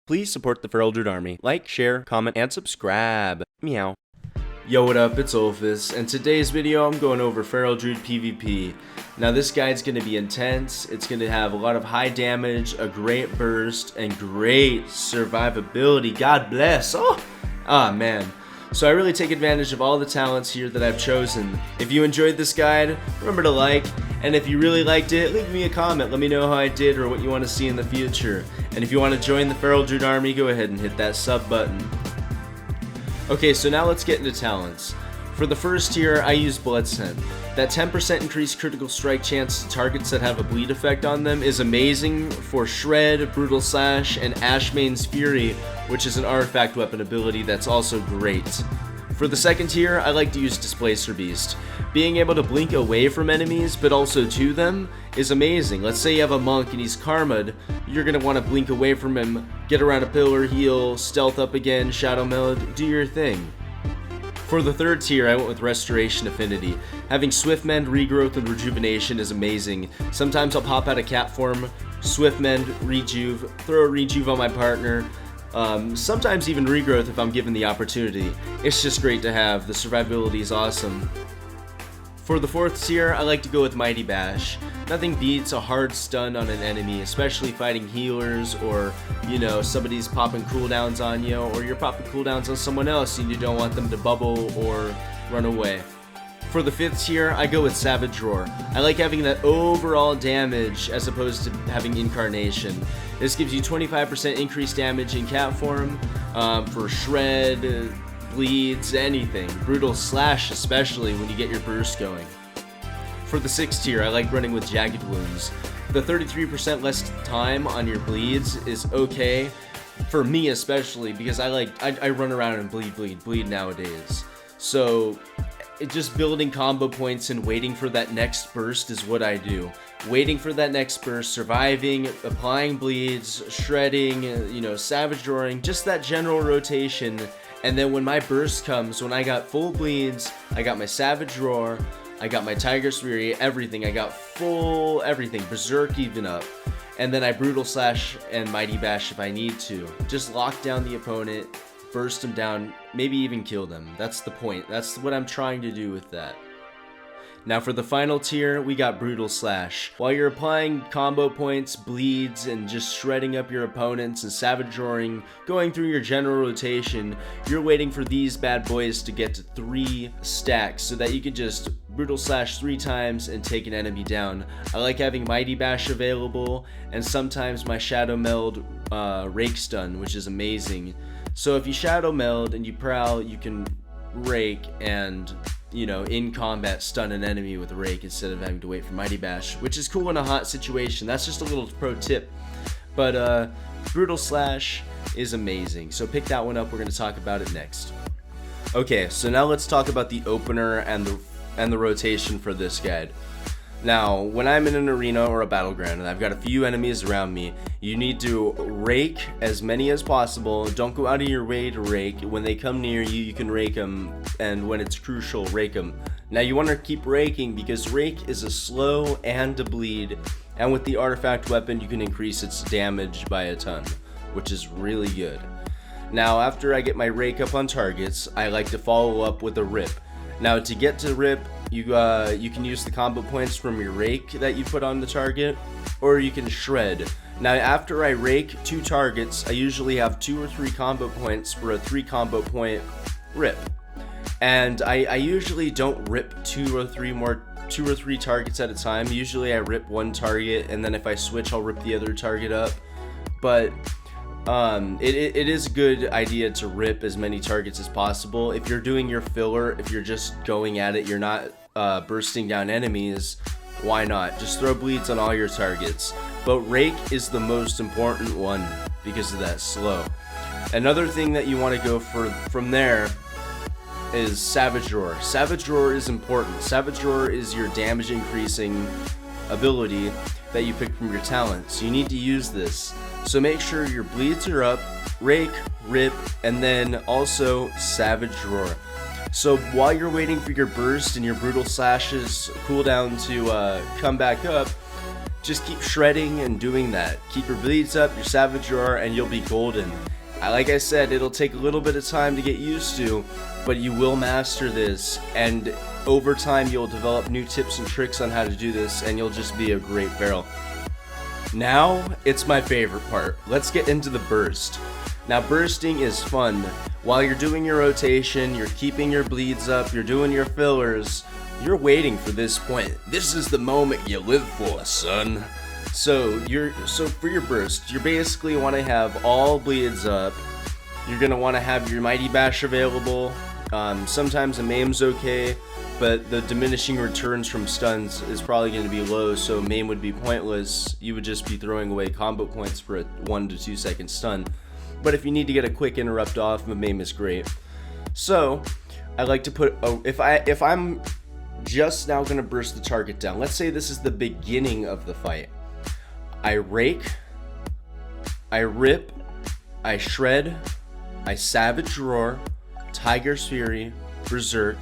Please support the Feral Druid army. Like, share, comment, and subscribe. Meow. Yo, what up? It's Olfis, and today's video I'm going over Feral Druid PvP. Now this guide's going to be intense. It's going to have a lot of high damage, a great burst, and great survivability. God bless. Man. So I really take advantage of all the talents here that I've chosen. If you enjoyed this guide, remember to like, and if you really liked it, leave me a comment. Let me know how I did or what you want to see in the future. And if you want to join the Feral Druid army, go ahead and hit that sub button. Okay, so now let's get into talents. For the first tier, I use Blood Scent. That 10% increased critical strike chance to targets that have a bleed effect on them is amazing for Shred, Brutal Slash, and Ashmane's Fury, which is an artifact weapon ability that's also great. For the second tier, I like to use Displacer Beast. Being able to blink away from enemies, but also to them, is amazing. Let's say you have a monk and he's karma'd, you're going to want to blink away from him, get around a pillar, heal, stealth up again, shadow meld, do your thing. For the third tier, I went with Restoration Affinity. Having Swift Mend, Regrowth, and Rejuvenation is amazing. Sometimes I'll pop out of cat form, Swift Mend, Rejuve, throw a Rejuve on my partner, sometimes even Regrowth if I'm given the opportunity. It's just great to have. The survivability is awesome. For the fourth tier, I like to go with Mighty Bash. Nothing beats a hard stun on an enemy, especially fighting healers or, somebody's popping cooldowns on you, or you're popping cooldowns on someone else and you don't want them to bubble or run away. For the fifth tier, I go with Savage Roar. I like having that overall damage as opposed to having Incarnation. This gives you 25% increased damage in cat form, for Shred, bleeds, anything. Brutal Slash especially when you get your burst going. For the sixth tier, I like running with Jagged Wounds. The 33% less time on your bleeds is okay, for me especially, because I run around and bleed nowadays. So just building combo points and waiting for that next burst is what I do. Waiting for that next burst, surviving, applying bleeds, shredding, savage roaring, just that general rotation. And then when my burst comes, when I got full bleeds, I got my Savage Roar, I got my Tiger's Fury, everything. I got full everything, Berserk even up. And then I Brutal Slash and Mighty Bash if I need to. Just lock down the opponent, burst them down, maybe even kill them. That's the point. That's what I'm trying to do with that. Now for the final tier, we got Brutal Slash. While you're applying combo points, bleeds, and just shredding up your opponents and savage roaring, going through your general rotation, you're waiting for these bad boys to get to 3 stacks so that you can just Brutal Slash 3 times and take an enemy down. I like having Mighty Bash available, and sometimes my Shadow Meld Rake Stun, which is amazing. So if you Shadow Meld and you Prowl, you can Rake and in combat stun an enemy with a Rake instead of having to wait for Mighty Bash, which is cool in a hot situation. That's just a little pro tip. But Brutal Slash is amazing, so pick that one up. We're going to talk about it next. Okay, so now let's talk about the opener and the rotation for this guide. Now, when I'm in an arena or a battleground and I've got a few enemies around me, you need to rake as many as possible. Don't go out of your way to rake. When they come near you, you can rake them, and when it's crucial, rake them. Now, you want to keep raking because rake is a slow and a bleed, and with the artifact weapon, you can increase its damage by a ton, which is really good. Now, after I get my rake up on targets, I like to follow up with a rip. Now, to get to rip, you can use the combo points from your rake that you put on the target, or you can shred. Now, after I rake 2 targets, I usually have 2 or 3 combo points for a 3 combo point rip. And I usually don't rip 2 or 3 targets at a time. Usually I rip 1 target, and then if I switch, I'll rip the other target up. But it is a good idea to rip as many targets as possible. If you're doing your filler, if you're just going at it, you're not bursting down enemies, why not? Just throw bleeds on all your targets. But rake is the most important one because of that slow. Another thing that you want to go for from there is Savage Roar. Savage Roar is important. Savage Roar is your damage increasing ability that you pick from your talents. You need to use this. So make sure your bleeds are up, rake, rip, and then also Savage Roar. So while you're waiting for your burst and your Brutal Slash's cooldown to come back up, just keep shredding and doing that. Keep your bleeds up, your savage roar, and you'll be golden. Like I said, it'll take a little bit of time to get used to, but you will master this, and over time you'll develop new tips and tricks on how to do this, and you'll just be a great feral. Now, it's my favorite part. Let's get into the burst. Now, bursting is fun. While you're doing your rotation, you're keeping your bleeds up, you're doing your fillers, you're waiting for this point. This is the moment you live for, son. So for your burst, you basically want to have all bleeds up. You're going to want to have your Mighty Bash available. Sometimes a Maime's okay, but the diminishing returns from stuns is probably going to be low, so Maime would be pointless. You would just be throwing away combo points for a 1 to 2 second stun. But if you need to get a quick interrupt off, a Maime is great. So I like to put if I'm just now going to burst the target down. Let's say this is the beginning of the fight. I rake, I rip, I shred, I savage roar, Tiger's Fury, Berserk,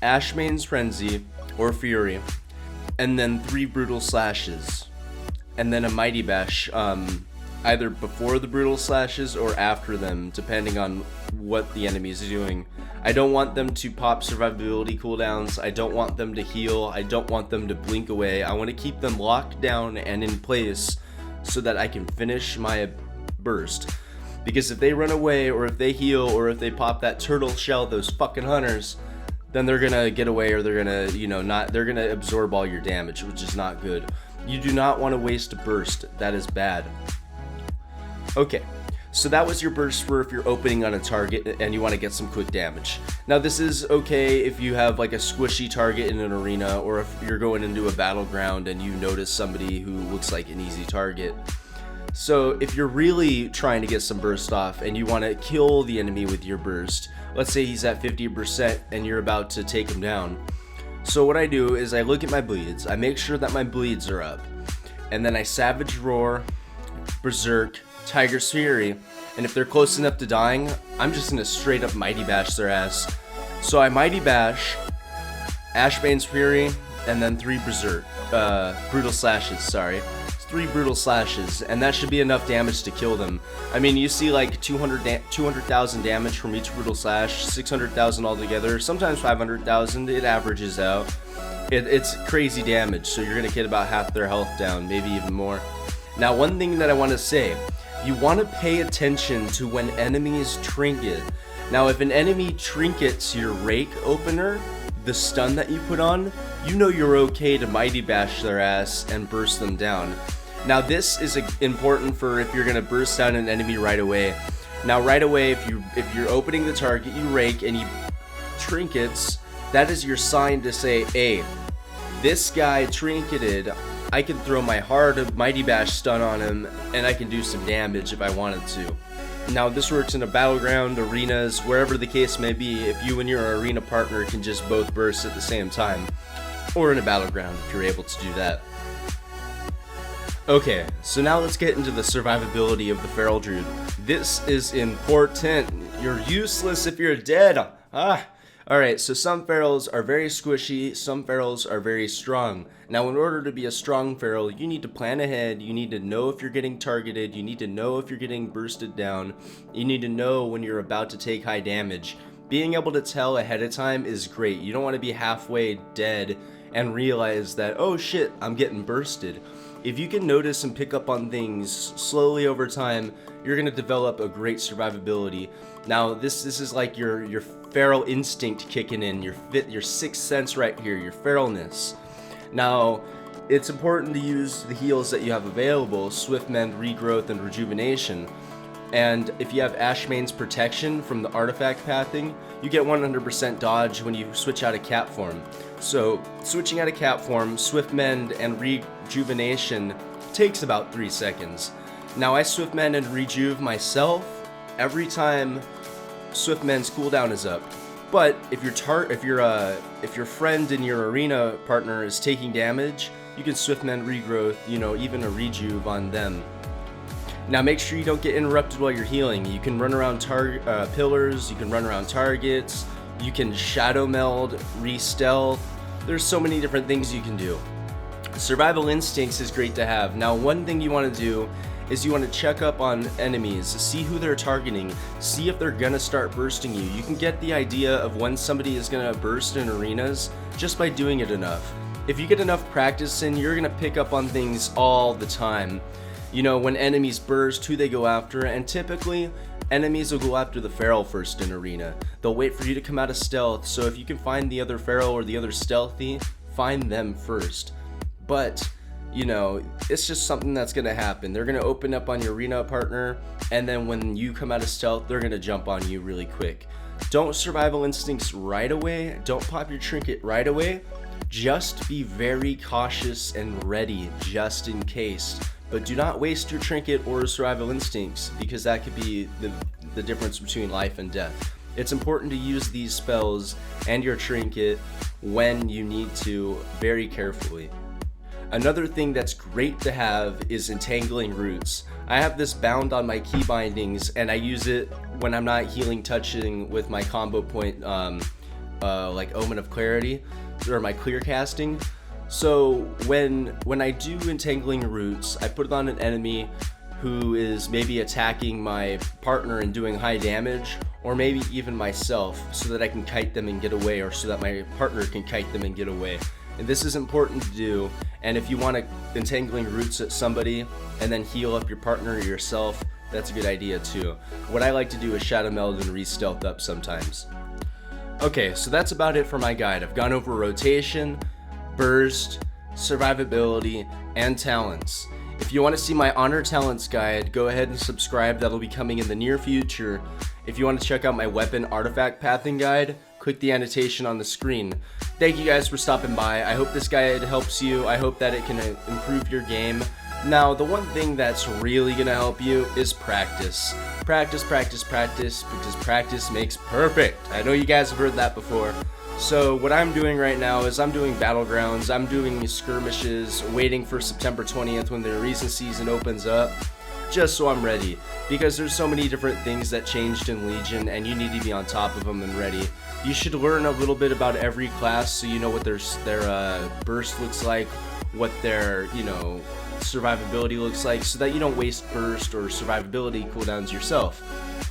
Ashmane's Frenzy, or Fury, and then 3 brutal slashes, and then a Mighty Bash, either before the brutal slashes or after them, depending on what the enemy is doing. I don't want them to pop survivability cooldowns, I don't want them to heal, I don't want them to blink away. I want to keep them locked down and in place so that I can finish my burst. Because if they run away, or if they heal, or if they pop that turtle shell, those fucking hunters, then they're gonna get away, or they're gonna, they're gonna absorb all your damage, which is not good. You do not want to waste a burst, that is bad. Okay, so that was your burst for if you're opening on a target and you want to get some quick damage. Now this is okay if you have like a squishy target in an arena, or if you're going into a battleground and you notice somebody who looks like an easy target. So if you're really trying to get some burst off and you want to kill the enemy with your burst, let's say he's at 50% and you're about to take him down. So what I do is I look at my bleeds, I make sure that my bleeds are up, and then I savage roar, berserk, Tiger's Fury, and if they're close enough to dying, I'm just gonna straight up Mighty Bash their ass. So I Mighty Bash, Ashbane's Fury, and then 3 berserk, brutal slashes, sorry. 3 brutal slashes, and that should be enough damage to kill them. I mean, you see like 200,000 damage from each brutal slash, 600,000 altogether, sometimes 500,000, it averages out. It's crazy damage, so you're gonna get about half their health down, maybe even more. Now, one thing that I want to say, you want to pay attention to when enemies trinket. Now, if an enemy trinkets your rake opener, the stun that you put on, you know you're okay to Mighty Bash their ass and burst them down. Now this is important for if you're gonna burst down an enemy right away. Now right away, if you're opening the target, you rake and he trinkets, that is your sign to say, hey, this guy trinketed, I can throw my hard Mighty Bash stun on him and I can do some damage if I wanted to. Now this works in a battleground, arenas, wherever the case may be, if you and your arena partner can just both burst at the same time. Or in a battleground if you're able to do that. Okay, so now let's get into the survivability of the Feral Druid. This is important. You're useless if you're dead. Alright, so some ferals are very squishy, some ferals are very strong. Now in order to be a strong feral, you need to plan ahead, you need to know if you're getting targeted, you need to know if you're getting bursted down, you need to know when you're about to take high damage. Being able to tell ahead of time is great. You don't want to be halfway dead and realize that, oh shit, I'm getting bursted. If you can notice and pick up on things slowly over time, you're going to develop a great survivability. Now this is like your feral instinct kicking in, your sixth sense right here, your feralness. Now it's important to use the heals that you have available, Swift Mend, Regrowth, and Rejuvenation. And if you have Ashmane's Protection from the artifact pathing, you get 100% dodge when you switch out of cat form. So switching out of cat form, Swift Mend, and Rejuvenation takes about 3 seconds. Now I Swift Mend and Rejuve myself every time Swift Mend's cooldown is up. But if your friend and your arena partner is taking damage, you can Swift Mend, Regrowth, even a Rejuve on them. Now make sure you don't get interrupted while you're healing. You can run around pillars, you can run around targets, you can shadow meld, re-stealth. There's so many different things you can do. Survival instincts is great to have. Now, one thing you want to do is you want to check up on enemies, see who they're targeting, see if they're gonna start bursting you. You can get the idea of when somebody is gonna burst in arenas just by doing it enough. If you get enough practice in, you're gonna pick up on things all the time. You know, when enemies burst, who they go after, and typically enemies will go after the feral first in arena. They'll wait for you to come out of stealth, so if you can find the other feral or the other stealthy, find them first. But you know, it's just something that's gonna happen. They're gonna open up on your arena partner, and then when you come out of stealth, they're gonna jump on you really quick. Don't survival instincts right away. Don't pop your trinket right away. Just be very cautious and ready just in case. But do not waste your trinket or survival instincts, because that could be the difference between life and death. It's important to use these spells and your trinket when you need to, very carefully. Another thing that's great to have is entangling roots. I have this bound on my key bindings, and I use it when I'm not healing touching with my combo point, like Omen of Clarity, or my clear casting. So when I do entangling roots, I put it on an enemy who is maybe attacking my partner and doing high damage, or maybe even myself, so that I can kite them and get away, or so that my partner can kite them and get away. And this is important to do, and if you want to entangling roots at somebody and then heal up your partner or yourself, that's a good idea too. What I like to do is shadow meld and re-stealth up sometimes. Okay, so that's about it for my guide. I've gone over rotation, burst, survivability, and talents. If you want to see my honor talents guide, go ahead and subscribe. That'll be coming in the near future. If you want to check out my weapon artifact pathing guide, click the annotation on the screen. Thank you guys for stopping by. I hope this guide helps you. I hope that it can improve your game. Now, the one thing that's really gonna help you is practice. Practice, practice, practice, because practice makes perfect. I know you guys have heard that before. So what I'm doing right now is I'm doing battlegrounds, I'm doing skirmishes, waiting for September 20th when the recent season opens up, just so I'm ready. Because there's so many different things that changed in Legion, and you need to be on top of them and ready. You should learn a little bit about every class so you know what their burst looks like, what their, you know, survivability looks like, so that you don't waste burst or survivability cooldowns yourself.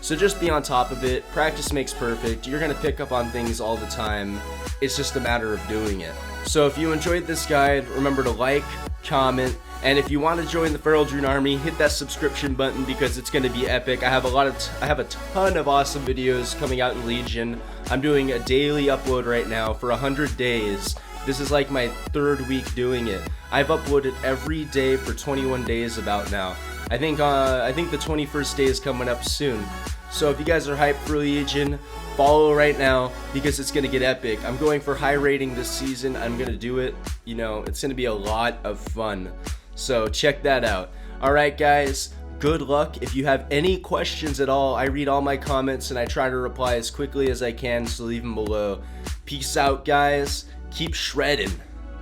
So just be on top of it. Practice makes perfect. You're gonna pick up on things all the time. It's just a matter of doing it. So if you enjoyed this guide, remember to like, comment, and if you want to join the Feral Druid army, hit that subscription button because it's going to be epic. I have a ton of awesome videos coming out in Legion. I'm doing a daily upload right now for 100 days. This is like my 3rd week doing it. I've uploaded every day for 21 days about now. I think the 21st day is coming up soon. So if you guys are hyped for Legion, follow right now because it's gonna get epic. I'm going for high rating this season. I'm gonna do it. You know, it's gonna be a lot of fun. So check that out. Alright guys, good luck. If you have any questions at all, I read all my comments and I try to reply as quickly as I can, so leave them below. Peace out guys. Keep shredding.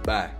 Bye.